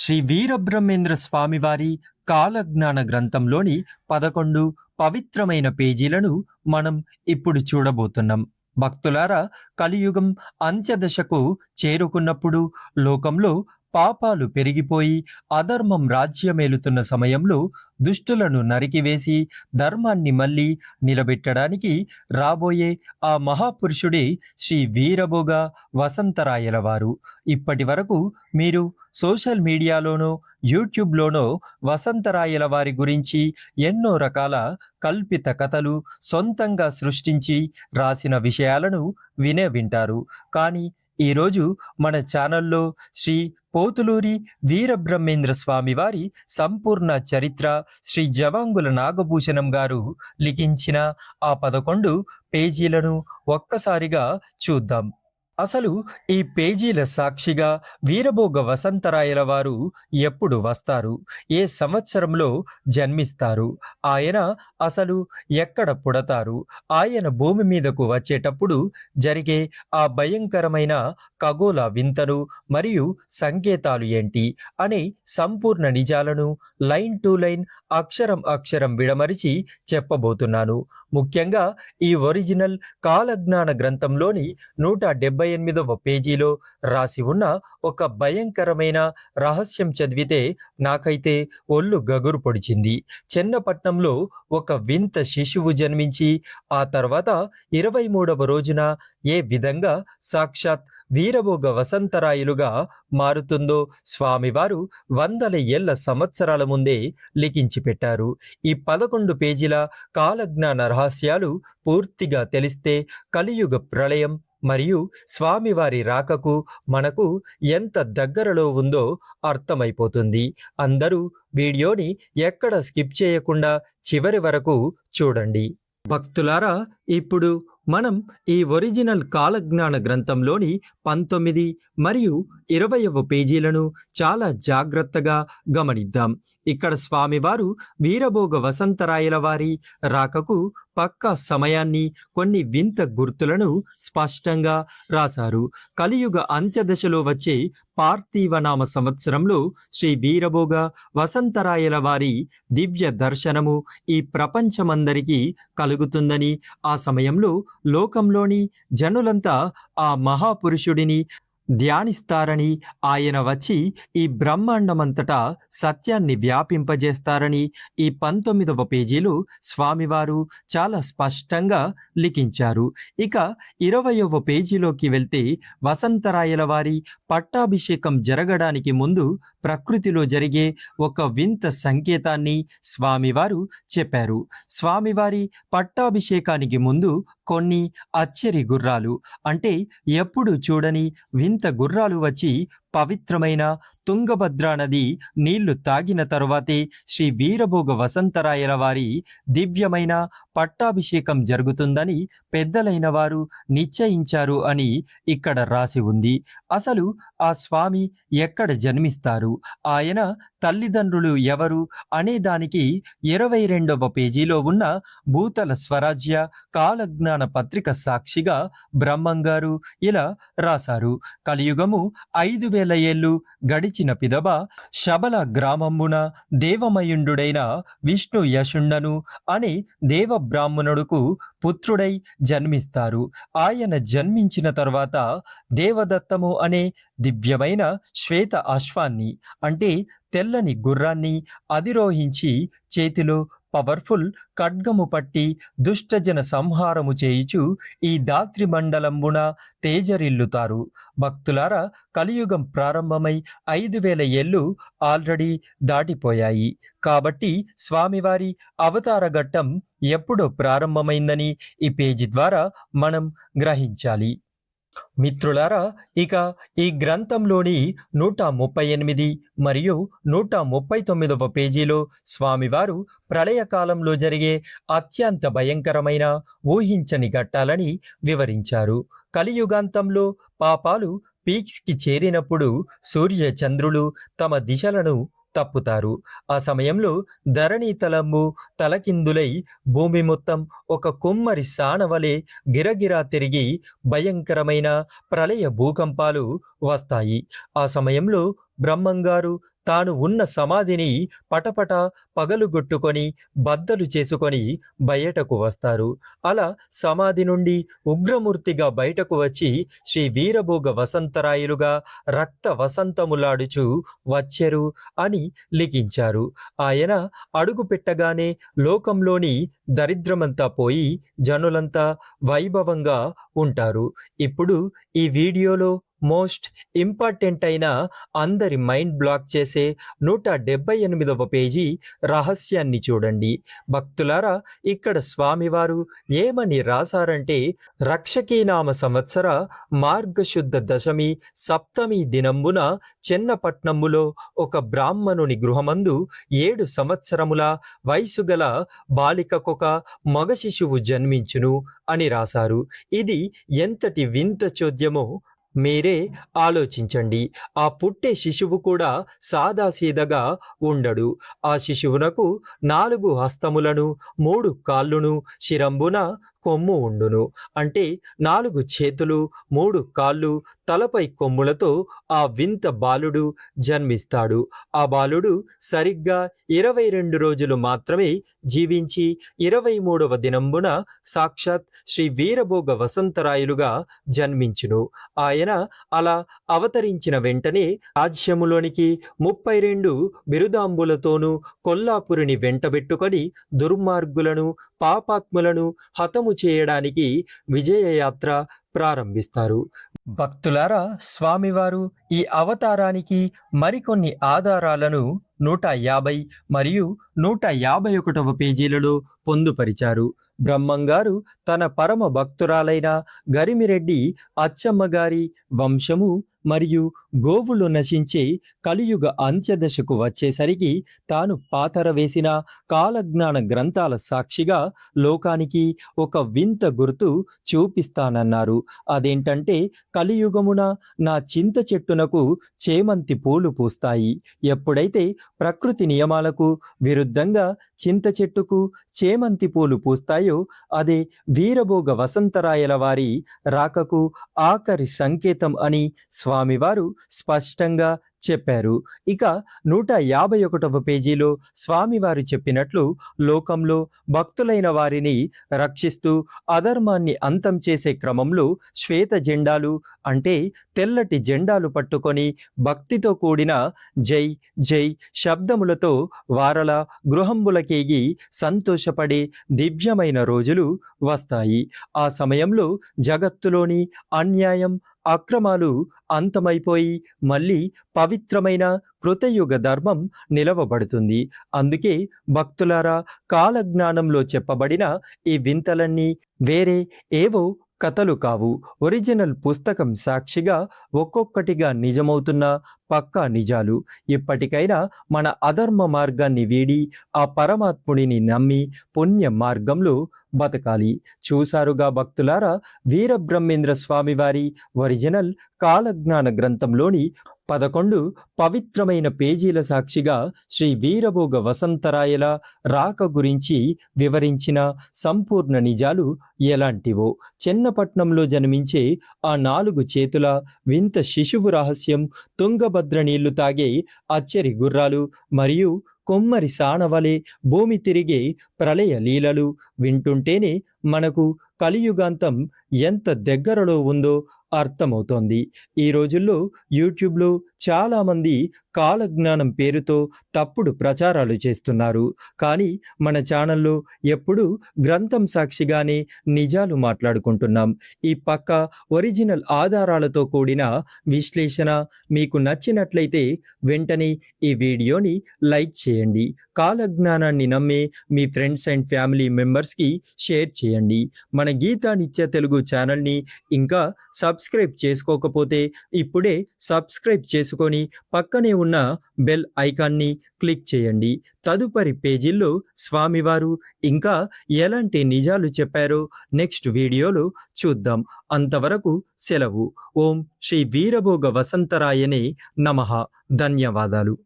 శ్రీ వీరబ్రహ్మేంద్ర స్వామివారి కాలజ్ఞాన గ్రంథంలోని 11 పవిత్రమైన పేజీలను మనం ఇప్పుడు చూడబోతున్నాం. భక్తులారా, కలియుగం అంత్యదశకు చేరుకున్నప్పుడు లోకంలో పాపాలు పెరిగిపోయి అధర్మం రాజ్యమేలుతున్న సమయంలో దుష్టులను నరికివేసి ధర్మాన్ని మళ్ళీ నిలబెట్టడానికి రాబోయే ఆ మహాపురుషుడే శ్రీ వీరభోగ వసంతరాయల వారు. ఇప్పటి వరకు మీరు సోషల్ మీడియాలోనో యూట్యూబ్లోనో వసంతరాయల వారి గురించి ఎన్నో రకాల కల్పిత కథలు సొంతంగా సృష్టించి రాసిన విషయాలను వింటారు. కానీ ఈరోజు మన ఛానల్లో శ్రీ పోతులూరి వీరబ్రహ్మేంద్ర స్వామి వారి సంపూర్ణ చరిత్ర శ్రీ జవాంగుల నాగభూషణం గారు లిఖించిన ఆ 11 పేజీలను ఒక్కసారిగా చూద్దాం. అసలు ఈ పేజీల సాక్షిగా వీరభోగ వసంతరాయల వారు ఎప్పుడు వస్తారు, ఏ సంవత్సరంలో జన్మిస్తారు, ఆయన అసలు ఎక్కడ పుడతారు, ఆయన భూమి మీదకు వచ్చేటప్పుడు జరిగే ఆ భయంకరమైన ఖగోళ వింతలు మరియు సంకేతాలు ఏంటి అనే సంపూర్ణ నిజాలను లైన్ టు లైన్ అక్షరం అక్షరం విడమరిచి చెప్పబోతున్నాను. ముఖ్యంగా ఈ ఒరిజినల్ కాలజ్ఞాన గ్రంథంలోని 178వ పేజీలో రాసి ఉన్న ఒక భయంకరమైన రహస్యం చదివితే నాకైతే ఒళ్ళు గగురు పొడిచింది. చెన్నపట్నంలో ఒక వింత శిశువు జన్మించి ఆ తర్వాత 23వ రోజున ఏ విధంగా సాక్షాత్ వీరభోగ వసంతరాయలుగా మారుతుందో స్వామివారు వందల ఏళ్ల సంవత్సరాల ముందే లిఖించి పెట్టారు. ఈ 11 పేజీల కాలజ్ఞాన రహస్యాలు పూర్తిగా తెలిస్తే కలియుగ ప్రళయం మరియు స్వామివారి రాకకు మనకు ఎంత దగ్గరలో ఉందో అర్థమైపోతుంది. అందరూ వీడియోని ఎక్కడ స్కిప్ చేయకుండా చివరి వరకు చూడండి. భక్తులారా, ఇప్పుడు మనం ఈ ఒరిజినల్ కాలజ్ఞాన గ్రంథంలోని 19 మరియు 20వ పేజీలను చాలా జాగ్రత్తగా గమనిద్దాం. ఇక్కడ స్వామివారు వీరభోగ వసంతరాయల వారి రాకకు పక్కా సమయాన్ని, కొన్ని వింత గుర్తులను స్పష్టంగా రాశారు. కలియుగ అంత్యదశలో వచ్చే పార్థివనామ సంవత్సరంలో శ్రీ వీరభోగ వసంతరాయల వారి దివ్య దర్శనము ఈ ప్రపంచమందరికీ కలుగుతుందని, ఆ సమయంలో లోకంలోని జనులంతా ఆ మహాపురుషుడిని ధ్యానిస్తారని, ఆయన వచ్చి ఈ బ్రహ్మాండమంతటా సత్యాన్ని వ్యాపింపజేస్తారని ఈ 19వ పేజీలో స్వామివారు చాలా స్పష్టంగా లిఖించారు. ఇక 20వ పేజీలోకి వెళ్తే వసంతరాయల వారి పట్టాభిషేకం జరగడానికి ముందు ప్రకృతిలో జరిగే ఒక వింత సంకేతాన్ని స్వామివారు చెప్పారు. స్వామివారి పట్టాభిషేకానికి ముందు కొన్ని అచ్చరి గుర్రాలు, అంటే ఎప్పుడు చూడని వింత గుర్రాలు వచ్చి పవిత్రమైన తుంగభద్రా నది నీళ్లు తాగిన తరువాతే శ్రీ వీరభోగ వసంతరాయల వారి దివ్యమైన పట్టాభిషేకం జరుగుతుందని పెద్దలైన వారు నిశ్చయించారు అని ఇక్కడ రాసి ఉంది. అసలు ఆ స్వామి ఎక్కడ జన్మిస్తారు, ఆయన తల్లిదండ్రులు ఎవరు అనే దానికి 22వ పేజీలో ఉన్న భూతల స్వరాజ్య కాలజ్ఞాన పత్రిక సాక్షిగా బ్రహ్మంగారు ఇలా రాశారు. కలియుగము 5000 ఏళ్ళు గడిచిన పిదబ శబల గ్రామమున దేవమయుండుడైన విష్ణు యశుండను అనే దేవబ్రాహ్మణుడుకు పుత్రుడై జన్మిస్తారు. ఆయన జన్మించిన తర్వాత దేవదత్తము అనే దివ్యమైన శ్వేత అశ్వాన్ని, అంటే తెల్లని గుర్రాన్ని అధిరోహించి చేతిలో పవర్ఫుల్ ఖడ్గము పట్టి దుష్టజన సంహారము చేయుచు ఈ దాత్రి మండలంబున తేజరిల్లుతారు. భక్తులారా, కలియుగం ప్రారంభమై 5000 ఏళ్ళు ఆల్రెడీ దాటిపోయాయి. కాబట్టి స్వామివారి అవతార ఘట్టం ఎప్పుడో ప్రారంభమైందని ఈ పేజీ ద్వారా మనం గ్రహించాలి. మిత్రులారా, ఇక ఈ గ్రంథంలోని 138 మరియు 139వ పేజీలో స్వామివారు ప్రళయకాలంలో జరిగే అత్యంత భయంకరమైన ఊహించని ఘట్టాలని వివరించారు. కలియుగాంతంలో పాపాలు పీక్స్కి చేరినప్పుడు సూర్య చంద్రులు తమ దిశలను తప్పుతారు. ఆ సమయంలో ధరణి తలంబు తలకిందులై భూమి మొత్తం ఒక కుమ్మరి సానవలే గిరగిరా తిరిగి భయంకరమైన ప్రళయ భూకంపాలు వస్తాయి. ఆ సమయంలో బ్రహ్మంగారు తాను ఉన్న సమాధిని పటపట పగలుగొట్టుకొని బద్దలు చేసుకొని బయటకు వస్తారు. అలా సమాధి నుండి ఉగ్రమూర్తిగా బయటకు వచ్చి శ్రీ వీరభోగ వసంతరాయలుగా రక్త వసంతములాడుచు వచ్చెరు అని లిఖించారు. ఆయన అడుగు పెట్టగానే లోకంలోని దరిద్రమంతా పోయి జనులంతా వైభవంగా ఉంటారు. ఇప్పుడు ఈ వీడియోలో మోస్ట్ ఇంపార్టెంట్ అయిన అందరి మైండ్ బ్లాక్ చేసే 178వ పేజీ రహస్యాన్ని చూడండి. భక్తులారా, ఇక్కడ స్వామివారు ఏమని రాశారంటే, రక్షకీనామ సంవత్సర మార్గశుద్ధ దశమి సప్తమి దినంబున చెన్నపట్నములో ఒక బ్రాహ్మణుని గృహమందు 7 సంవత్సరముల వయసు గల బాలికకొక మగ శిశువు జన్మించును అని రాశారు. ఇది ఎంతటి వింత చోద్యమో మీరే ఆలోచించండి. ఆ పుట్టే శిశువు కూడా సాదాసీదగా ఉండడు. ఆ శిశువునకు 4 హస్తములను 3 కాళ్ళును శిరంబున కొమ్ము ఉండును. అంటే 4 చేతులు 3 కాళ్ళు తలపై కొమ్ములతో ఆ వింత బాలుడు జన్మిస్తాడు. ఆ బాలుడు సరిగ్గా 22 రోజులు మాత్రమే జీవించి 23వ దినంబున సాక్షాత్ శ్రీ వీరభోగ వసంతరాయలుగా జన్మించును. ఆయన అలా అవతరించిన వెంటనే రాజ్యములోనికి 32 బిరుదాంబులతోనూ కొల్లాపురిని వెంటబెట్టుకొని దుర్మార్గులను పాపాత్ములను హతము చేయడానికి విజయయాత్ర ప్రారంభిస్తారు. భక్తులారా, స్వామివారు ఈ అవతారానికి మరికొన్ని ఆధారాలను 150 మరియు 151వ పేజీలలో పొందుపరిచారు. బ్రహ్మంగారు తన పరమ భక్తురాలైన గరిమిరెడ్డి అచ్చమ్మగారి వంశము మరియు గోవులు నశించే కలియుగ అంత్యదశకు వచ్చేసరికి తాను పాతర వేసిన కాలజ్ఞాన గ్రంథాల సాక్షిగా లోకానికి ఒక వింత గుర్తు చూపిస్తానన్నారు. అదేంటంటే, కలియుగమున నా చింత చెట్టునకు చేమంతి పూలు పూస్తాయి. ఎప్పుడైతే ప్రకృతి నియమాలకు విరుద్ధంగా చింత చెట్టుకు చేమంతి పూలు పూస్తాయో అదే వీరభోగ వసంతరాయల వారి రాకకు ఆఖరి సంకేతం అని స్వామివారు స్పష్టంగా చెప్పారు. ఇక 151వ పేజీలో స్వామివారు చెప్పినట్లు లోకంలో భక్తులైన వారిని రక్షిస్తూ అధర్మాన్ని అంతం చేసే క్రమంలో శ్వేత జెండాలు అంటే తెల్లటి జెండాలు పట్టుకొని భక్తితో కూడిన జై జై శబ్దములతో వారల గృహంబులకేగి సంతోషపడే దివ్యమైన రోజులు వస్తాయి. ఆ సమయంలో జగత్తులోని అన్యాయం అక్రమాలు అంతమైపోయి మళ్ళీ పవిత్రమైన కృతయుగ ధర్మం నిలవబడుతుంది. అందుకే భక్తులారా, కాలజ్ఞానంలో చెప్పబడిన ఈ వింతలన్నీ వేరే ఏవో కథలు కావు. ఒరిజినల్ పుస్తకం సాక్షిగా ఒక్కొక్కటిగా నిజమవుతున్న పక్కా నిజాలు. ఇప్పటికైనా మన అధర్మ మార్గాన్ని వీడి ఆ పరమాత్ముడిని నమ్మి పుణ్య మార్గంలో బతకాలి. చూసారుగా భక్తులారా, వీరబ్రహ్మేంద్ర స్వామివారి ఒరిజినల్ కాలజ్ఞాన గ్రంథంలోని 11 పవిత్రమైన పేజీల సాక్షిగా శ్రీ వీరభోగ వసంతరాయల రాక గురించి వివరించిన సంపూర్ణ నిజాలు ఎలాంటివో, చెన్నపట్నంలో జన్మించే ఆ 4 చేతుల వింత శిశువు రహస్యం, తుంగభద్ర నీళ్లు తాగే అచ్చరి గుర్రాలు మరియు కొమ్మరి సానవలే భూమి తిరిగే ప్రళయ లీలలు వింటుంటేనే మనకు కలియుగాంతం ఎంత దగ్గరలో ఉందో అర్థమవుతోంది. ఈ రోజుల్లో యూట్యూబ్లో చాలామంది కాలజ్ఞానం పేరుతో తప్పుడు ప్రచారాలు చేస్తున్నారు. కానీ మన ఛానల్లో ఎప్పుడూ గ్రంథం సాక్షిగానే నిజాలు మాట్లాడుకుంటున్నాం. ఈ పక్క ఒరిజినల్ ఆధారాలతో కూడిన విశ్లేషణ మీకు నచ్చినట్లయితే వెంటనే ఈ వీడియోని లైక్ చేయండి. కాలజ్ఞానాన్ని నమ్మే మీ ఫ్రెండ్స్ అండ్ ఫ్యామిలీ మెంబర్స్కి షేర్ చేయండి. మన గీతా నిత్య తెలుగు ఛానల్ని ఇంకా సబ్స్క్రైబ్ చేసుకోకపోతే ఇప్పుడే సబ్స్క్రైబ్ చేసుకొని పక్కనే ఉన్న బెల్ ఐకాన్ని క్లిక్ చేయండి. తదుపరి పేజీల్లో స్వామివారు ఇంకా ఎలాంటి నిజాలు చెప్పారో నెక్స్ట్ వీడియోలో చూద్దాం. అంతవరకు సెలవు. ఓం శ్రీ వీరభోగ వసంతరాయనే నమః. ధన్యవాదాలు.